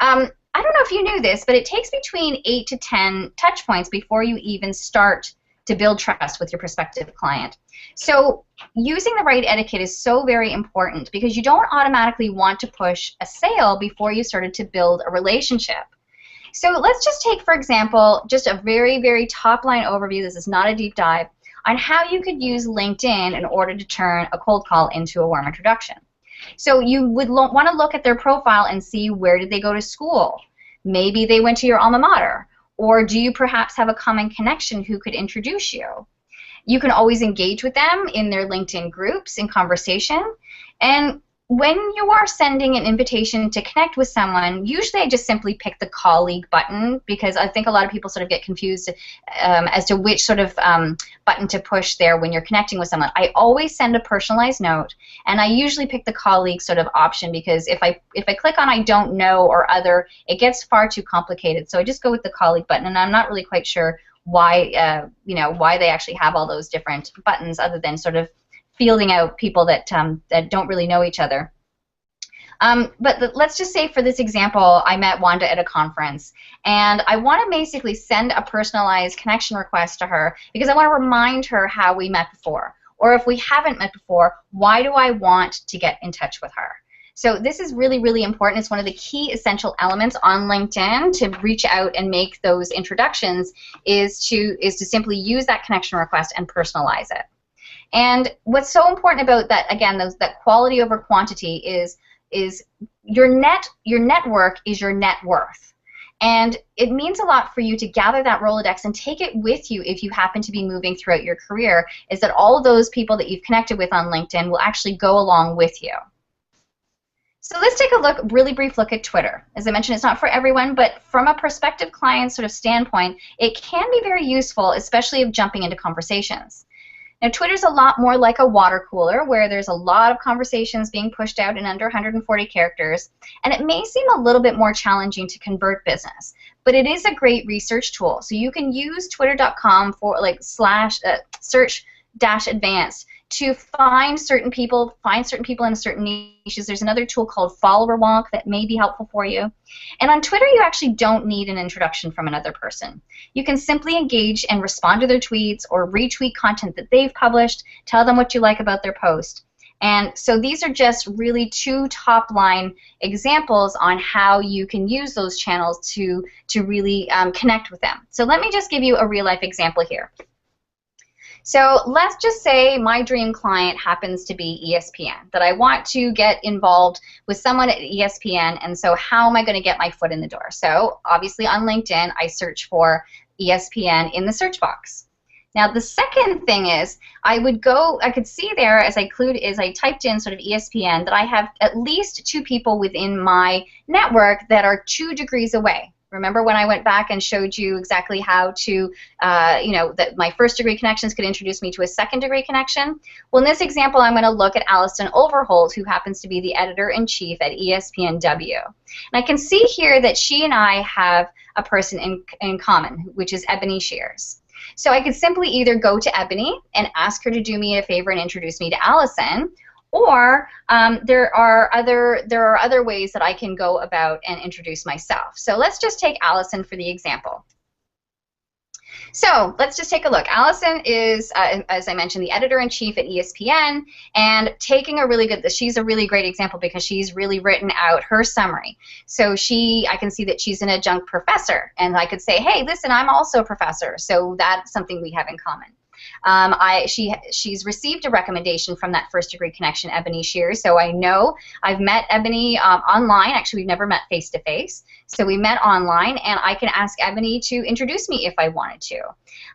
I don't know if you knew this, but it takes between 8 to 10 touch points before you even start to build trust with your prospective client. So using the right etiquette is so very important, because you don't automatically want to push a sale before you started to build a relationship. So let's just take, for example, just a very, very top-line overview. This is not a deep dive on how you could use LinkedIn in order to turn a cold call into a warm introduction. So you would want to look at their profile and see, where did they go to school? Maybe they went to your alma mater. Or do you perhaps have a common connection who could introduce you? You can always engage with them in their LinkedIn groups in conversation. And when you are sending an invitation to connect with someone, usually I just simply pick the colleague button, because I think a lot of people sort of get confused as to which sort of button to push there when you're connecting with someone. I always send a personalized note, and I usually pick the colleague sort of option, because if I click on I don't know or other, it gets far too complicated. So I just go with the colleague button, and I'm not really quite sure why why they actually have all those different buttons, other than sort of fielding out people that don't really know each other. Let's just say for this example, I met Wanda at a conference, and I want to basically send a personalized connection request to her because I want to remind her how we met before. Or if we haven't met before, why do I want to get in touch with her? So this is really, really important. It's one of the key essential elements on LinkedIn to reach out and make those introductions is to simply use that connection request and personalize it. And what's so important about that, again, that quality over quantity is your network is your net worth. And it means a lot for you to gather that Rolodex and take it with you if you happen to be moving throughout your career, is that all of those people that you've connected with on LinkedIn will actually go along with you. So let's take a really brief look at Twitter. As I mentioned, it's not for everyone, but from a prospective client sort of standpoint, it can be very useful, especially if jumping into conversations. Now, Twitter's a lot more like a water cooler where there's a lot of conversations being pushed out in under 140 characters, and it may seem a little bit more challenging to convert business, but it is a great research tool. So you can use twitter.com for /search-advanced to find certain people in certain niches. There's another tool called Follower Wonk that may be helpful for you. And on Twitter, you actually don't need an introduction from another person. You can simply engage and respond to their tweets or retweet content that they've published, tell them what you like about their post. And so these are just really two top-line examples on how you can use those channels to really connect with them. So let me just give you a real-life example here. So let's just say my dream client happens to be ESPN, that I want to get involved with someone at ESPN, and so how am I going to get my foot in the door? So obviously on LinkedIn, I search for ESPN in the search box. Now the second thing is I could see there as I typed in sort of ESPN that I have at least 2 people within my network that are 2 degrees away. Remember when I went back and showed you exactly how to, that my first degree connections could introduce me to a second degree connection? Well, in this example, I'm going to look at Alison Overholt, who happens to be the editor-in-chief at ESPNW. And I can see here that she and I have a person in common, which is Ebony Shears. So I could simply either go to Ebony and ask her to do me a favor and introduce me to Alison, or there are other ways that I can go about and introduce myself. So let's just take Alison for the example. So let's just take a look. Alison is, as I mentioned, the editor-in-chief at ESPN, and she's a really great example because she's really written out her summary. So I can see that she's an adjunct professor, and I could say, hey, listen, I'm also a professor, so that's something we have in common. She's received a recommendation from that first degree connection, Ebony Shears, so I know I've met Ebony online. Actually, we've never met face-to-face, so we met online, and I can ask Ebony to introduce me if I wanted to.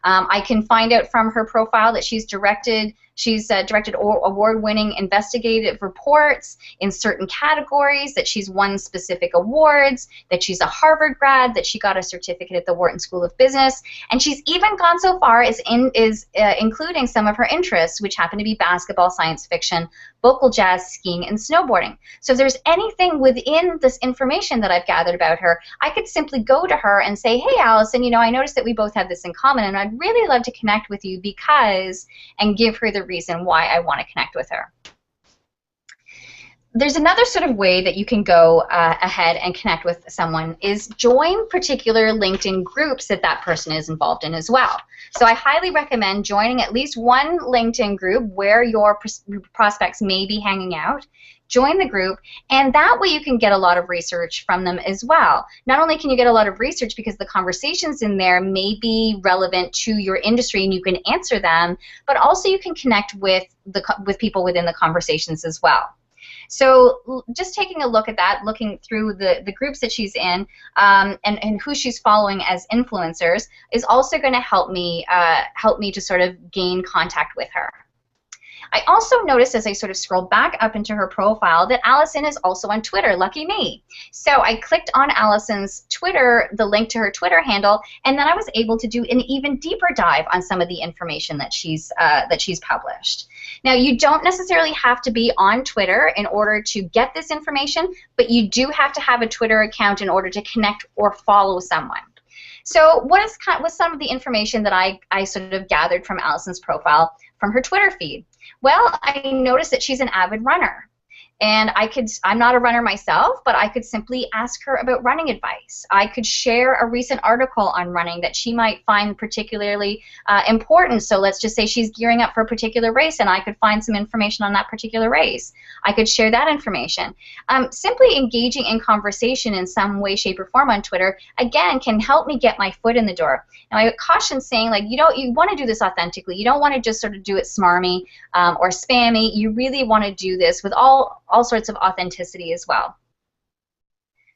I can find out from her profile that she's directed award-winning investigative reports in certain categories, that she's won specific awards, that she's a Harvard grad, that she got a certificate at the Wharton School of Business, and she's even gone so far as including some of her interests, which happen to be basketball, science fiction, vocal jazz, skiing, and snowboarding. So if there's anything within this information that I've gathered about her, I could simply go to her and say, hey, Alison, I noticed that we both have this in common, and I'd really love to connect with you because, and give her the reason why I want to connect with her. There's another sort of way that you can go ahead and connect with someone is join particular LinkedIn groups that person is involved in as well. So I highly recommend joining at least one LinkedIn group where your prospects may be hanging out. Join the group, and that way you can get a lot of research from them as well. Not only can you get a lot of research because the conversations in there may be relevant to your industry and you can answer them, but also you can connect with people within the conversations as well. So just taking a look at that, looking through the groups that she's in and who she's following as influencers is also going to help me to sort of gain contact with her. I also noticed as I sort of scrolled back up into her profile that Alison is also on Twitter. Lucky me. So I clicked on Alison's Twitter, the link to her Twitter handle, and then I was able to do an even deeper dive on some of the information that she's published. Now, you don't necessarily have to be on Twitter in order to get this information, but you do have to have a Twitter account in order to connect or follow someone. So what's some of the information that I sort of gathered from Alison's profile from her Twitter feed? Well, I noticed that she's an avid runner. And I'm not a runner myself, but I could simply ask her about running advice. I could share a recent article on running that she might find particularly important. So let's just say she's gearing up for a particular race, and I could find some information on that particular race. I could share that information. Simply engaging in conversation in some way, shape, or form on Twitter, again, can help me get my foot in the door. Now, I would caution saying, like, you want to do this authentically. You don't want to just sort of do it smarmy or spammy. You really want to do this with all sorts of authenticity as well.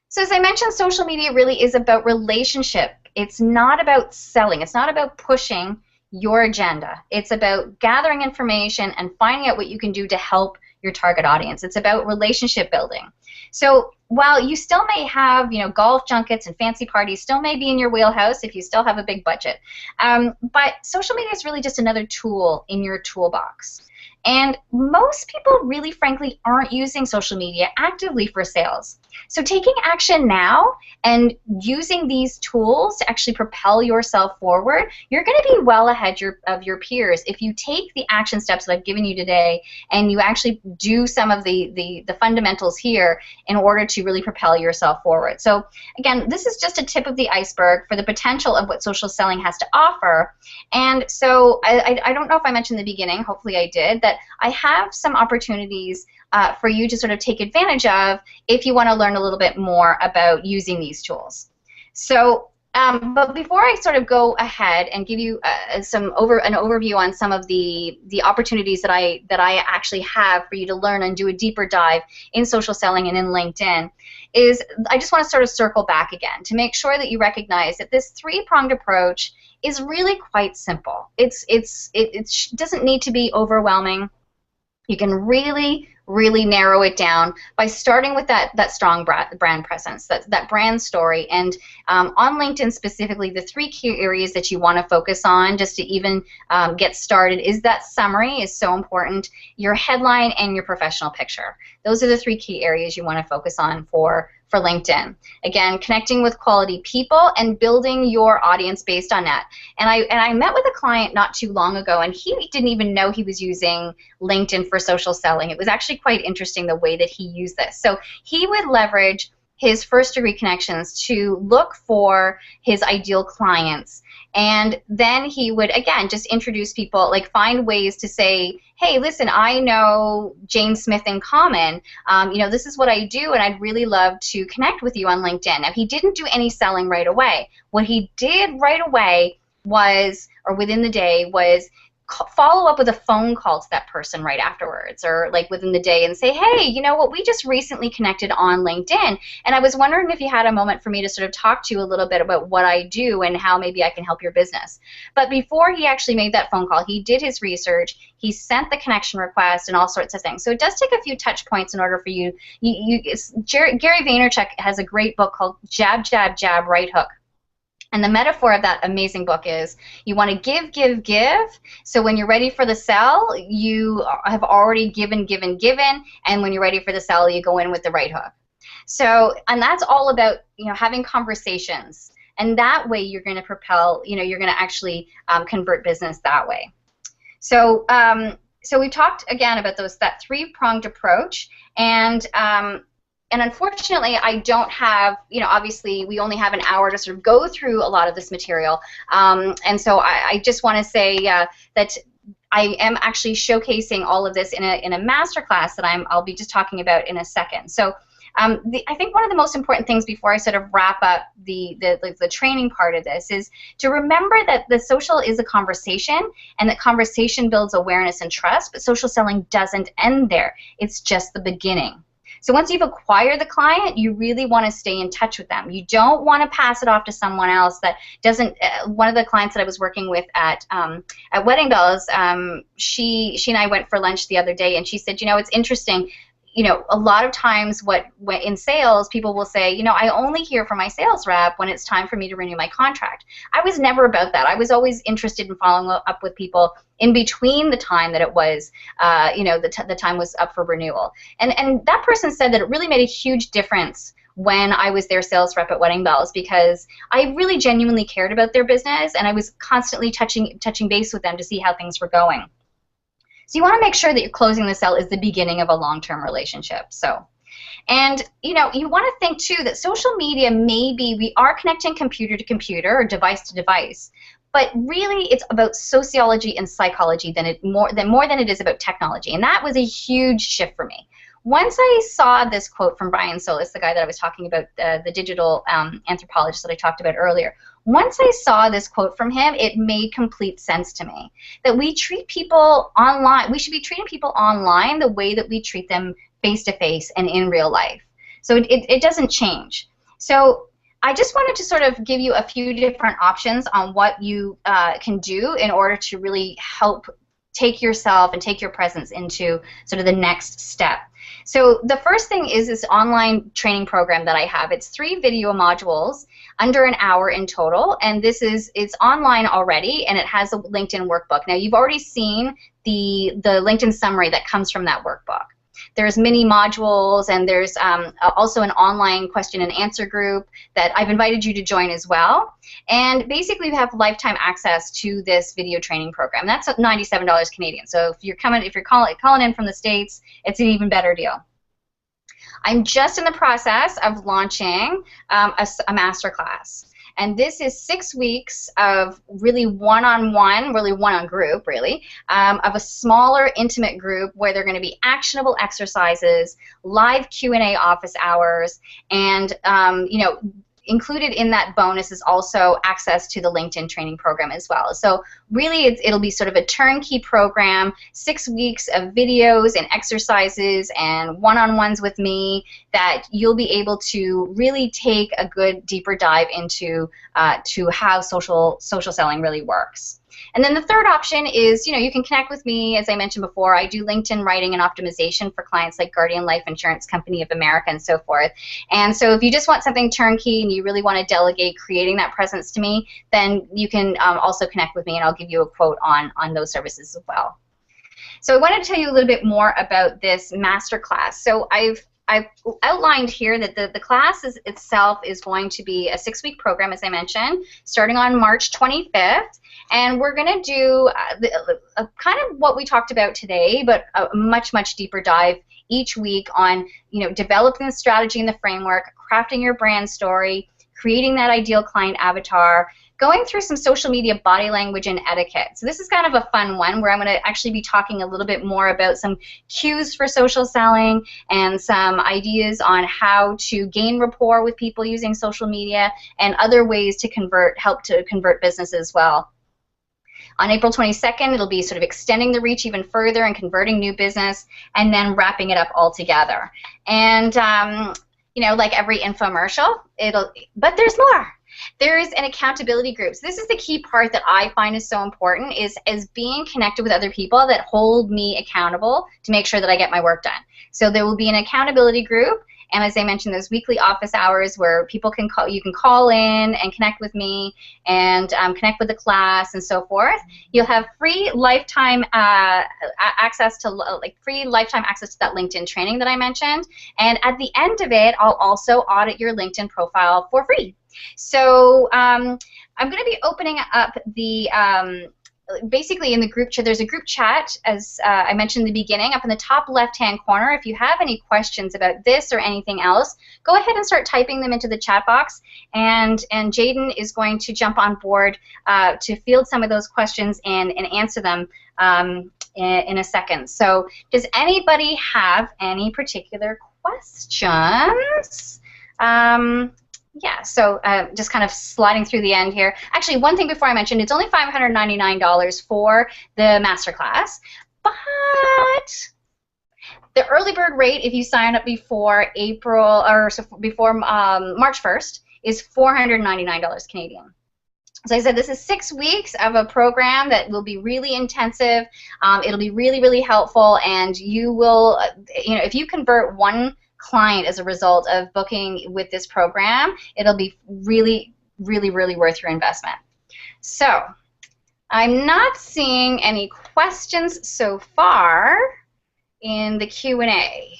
So as I mentioned, social media really is about relationship. It's not about selling. It's not about pushing your agenda. It's about gathering information and finding out what you can do to help your target audience. It's about relationship building. So while you still may have, golf junkets and fancy parties still may be in your wheelhouse if you still have a big budget, but social media is really just another tool in your toolbox. And most people really, frankly, aren't using social media actively for sales. So taking action now and using these tools to actually propel yourself forward, you're going to be well ahead of your peers if you take the action steps that I've given you today and you actually do some of the fundamentals here in order to really propel yourself forward. So again, this is just a tip of the iceberg for the potential of what social selling has to offer. And so I don't know if I mentioned in the beginning, hopefully I did, that I have some opportunities for you to sort of take advantage of if you want to learn a little bit more about using these tools. So, but before I sort of go ahead and give you an overview on some of the opportunities that I actually have for you to learn and do a deeper dive in social selling and in LinkedIn, is I just want to sort of circle back again to make sure that you recognize that this three-pronged approach is really quite simple. It doesn't need to be overwhelming. You can really narrow it down by starting with that strong brand presence, that brand story. And on LinkedIn specifically, the three key areas that you want to focus on just to even get started is that summary is so important, your headline, and your professional picture. Those are the three key areas you want to focus on for LinkedIn. Again, connecting with quality people and building your audience based on that. And I met with a client not too long ago, and he didn't even know he was using LinkedIn for social selling. It was actually quite interesting the way that he used this. So he would leverage his first-degree connections to look for his ideal clients. And then he would, again, just introduce people, like find ways to say, hey, listen, I know Jane Smith in common. This is what I do, and I'd really love to connect with you on LinkedIn. Now, he didn't do any selling right away. What he did right away was, or within the day, was follow up with a phone call to that person right afterwards, or like within the day, and say, hey, you know what, we just recently connected on LinkedIn, and I was wondering if you had a moment for me to sort of talk to you a little bit about what I do and how maybe I can help your business. But before he actually made that phone call, he did his research, he sent the connection request and all sorts of things. So it does take a few touch points in order for you. Gary Vaynerchuk has a great book called Jab, Jab, Jab, Right Hook. And the metaphor of that amazing book is you want to give, give, give. So when you're ready for the sell, you have already given, given, given. And when you're ready for the sell, you go in with the right hook. So, and that's all about, having conversations. And that way you're going to propel, you're going to actually convert business that way. So, so we talked again about that three-pronged approach. And unfortunately, I don't have, obviously we only have an hour to sort of go through a lot of this material. And so I just want to say that I am actually showcasing all of this in a masterclass that I'll be just talking about in a second. So I think one of the most important things before I sort of wrap up the training part of this is to remember that the social is a conversation, and that conversation builds awareness and trust, but social selling doesn't end there. It's just the beginning. So once you've acquired the client, you really want to stay in touch with them. You don't want to pass it off to someone else that doesn't. One of the clients that I was working with at Wedding Bells, she and I went for lunch the other day, and she said, it's interesting. A lot of times in sales, people will say, I only hear from my sales rep when it's time for me to renew my contract. I was never about that. I was always interested in following up with people in between the time that it was, the time was up for renewal. And that person said that it really made a huge difference when I was their sales rep at Wedding Bells, because I really genuinely cared about their business, and I was constantly touching base with them to see how things were going. So you want to make sure that you're closing the sale is the beginning of a long-term relationship. So, and you know, you want to think too that social media, maybe we are connecting computer to computer or device to device, but really it's about sociology and psychology more than it is about technology. And that was a huge shift for me. Once I saw this quote from Brian Solis, the guy that I was talking about, the digital anthropologist that I talked about earlier, once I saw this quote from him, it made complete sense to me that we treat people online, we should be treating people online the way that we treat them face-to-face and in real life. So it doesn't change. So I just wanted to sort of give you a few different options on what you can do in order to really help take yourself and take your presence into sort of the next step. So the first thing is this online training program that I have. It's 3 video modules under an hour in total, and it's online already, and it has a LinkedIn workbook. Now you've already seen the LinkedIn summary that comes from that workbook. There's mini modules, and there's also an online question and answer group that I've invited you to join as well. And basically, you have lifetime access to this video training program. That's $97 Canadian. So if you're calling in from the States, it's an even better deal. I'm just in the process of launching a masterclass. And this is 6 weeks of really one-on-one, really one-on-group, really, of a smaller, intimate group where there are going to be actionable exercises, live Q&A office hours, and you know, included in that bonus is also access to the LinkedIn training program as well. So really it'll be sort of a turnkey program, 6 weeks of videos and exercises and one-on-ones with me that you'll be able to really take a good deeper dive into to how social selling really works. And then the third option is, you know, you can connect with me. As I mentioned before, I do LinkedIn writing and optimization for clients like Guardian Life Insurance Company of America and so forth. And so if you just want something turnkey and you really want to delegate creating that presence to me, then you can also connect with me, and I'll give you a quote on those services as well. So I wanted to tell you a little bit more about this masterclass. So I've outlined here that the class itself is going to be a 6-week program, as I mentioned, starting on March 25th. And we're going to do kind of what we talked about today, but a much, much deeper dive each week on, you know, developing the strategy and the framework, crafting your brand story, creating that ideal client avatar, going through some social media body language and etiquette. So this is kind of a fun one where I'm going to actually be talking a little bit more about some cues for social selling and some ideas on how to gain rapport with people using social media and other ways to help to convert business as well. On April 22nd, it'll be sort of extending the reach even further and converting new business, and then wrapping it up all together. And you know, like every infomercial, but there's more. There's an accountability group. So this is the key part that I find is so important, is being connected with other people that hold me accountable to make sure that I get my work done. So there will be an accountability group, and as I mentioned, those weekly office hours where people can call, you can call in and connect with me and connect with the class and so forth. You'll have free lifetime access to that LinkedIn training that I mentioned, and at the end of it, I'll also audit your LinkedIn profile for free. So I'm going to be opening up the basically in the group chat. There's a group chat, as I mentioned in the beginning, up in the top left-hand corner. If you have any questions about this or anything else, go ahead and start typing them into the chat box, and Jaden is going to jump on board to field some of those questions and answer them in a second. So does anybody have any particular questions? Yeah, so just kind of sliding through the end here. Actually, one thing before I mentioned, it's only $599 for the masterclass, but the early bird rate, if you sign up before before March 1st, is $499 Canadian. So I said this is 6 weeks of a program that will be really intensive. It'll be really, really helpful, and you will, you know, if you convert one client as a result of booking with this program, it'll be really, really, really worth your investment. So I'm not seeing any questions so far in the Q&A,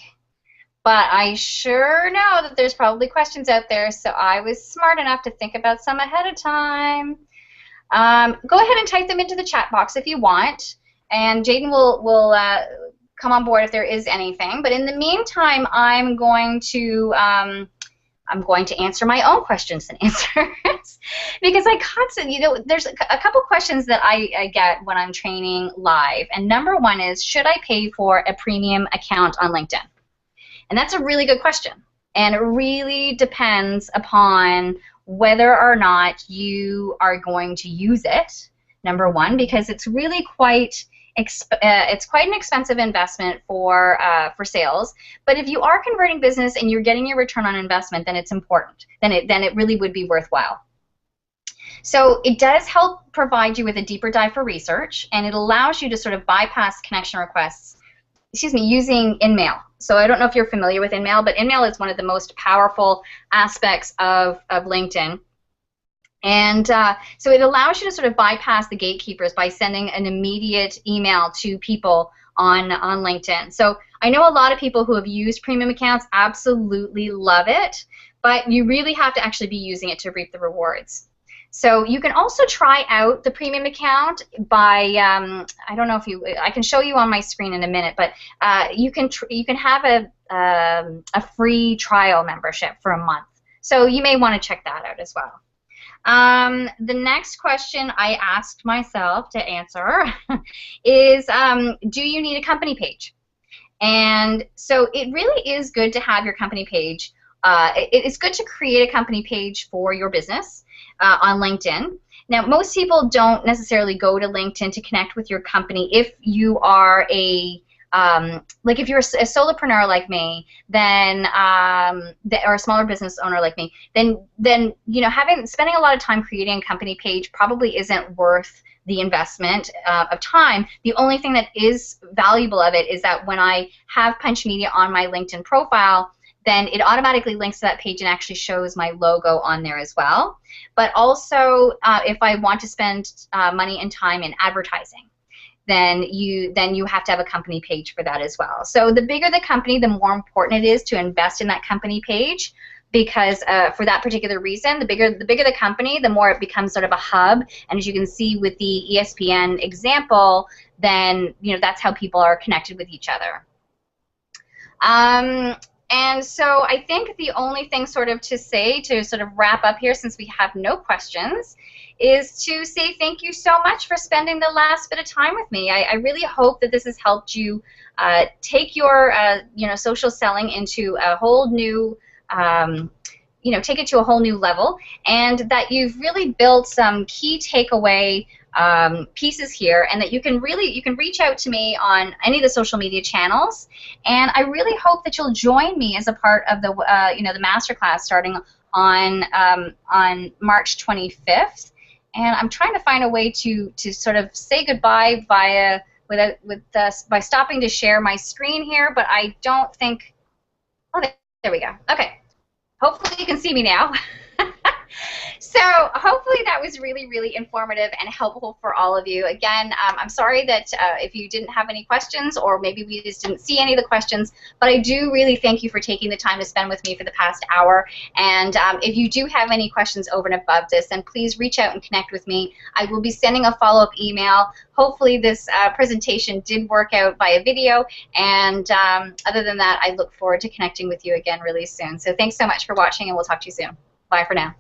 but I sure know that there's probably questions out there, so I was smart enough to think about some ahead of time. Go ahead and type them into the chat box if you want. and Jaden will come on board if there is anything. But in the meantime, I'm going to answer my own questions and answers because I constantly, there's a couple questions that I get when I'm training live. And number one is, should I pay for a premium account on LinkedIn? And that's a really good question. And it really depends upon whether or not you are going to use it, number one, because it's really quite an expensive investment for sales. But if you are converting business and you're getting your return on investment, then it's important. Then it really would be worthwhile. So it does help provide you with a deeper dive for research, and it allows you to sort of bypass connection requests, using InMail. So I don't know if you're familiar with InMail, but InMail is one of the most powerful aspects of LinkedIn. And so it allows you to sort of bypass the gatekeepers by sending an immediate email to people on LinkedIn. So I know a lot of people who have used premium accounts absolutely love it, but you really have to actually be using it to reap the rewards. So you can also try out the premium account by, I don't know if I can show you on my screen in a minute, but you can have a free trial membership for a month. So you may want to check that out as well. The next question I asked myself to answer is, do you need a company page? And so it really is good to have your company page. It's good to create a company page for your business on LinkedIn. Now, most people don't necessarily go to LinkedIn to connect with your company. If you are like if you're a solopreneur like me, then or a smaller business owner like me, then spending a lot of time creating a company page probably isn't worth the investment of time. The only thing that is valuable of it is that when I have Punch Media on my LinkedIn profile, then it automatically links to that page and actually shows my logo on there as well. But also, if I want to spend money and time in advertising, then you have to have a company page for that as well. So the bigger the company, the more important it is to invest in that company page, because for that particular reason, the bigger the company, the more it becomes sort of a hub. And as you can see with the ESPN example, then that's how people are connected with each other. And so I think the only thing sort of to say to sort of wrap up here, since we have no questions, is to say thank you so much for spending the last bit of time with me. I really hope that this has helped you take your social selling into a whole new take it to a whole new level, and that you've really built some key takeaway pieces here, and that you can reach out to me on any of the social media channels. And I really hope that you'll join me as a part of the the masterclass starting on March 25th. And I'm trying to find a way to sort of say goodbye by stopping to share my screen here, but I don't think. Oh, there we go. Okay. Hopefully you can see me now. So hopefully that was really, really informative and helpful for all of you. Again, I'm sorry that if you didn't have any questions, or maybe we just didn't see any of the questions, but I do really thank you for taking the time to spend with me for the past hour. And if you do have any questions over and above this, then please reach out and connect with me. I will be sending a follow-up email. Hopefully this presentation did work out via video, and other than that, I look forward to connecting with you again really soon. So thanks so much for watching, and we'll talk to you soon. Bye for now.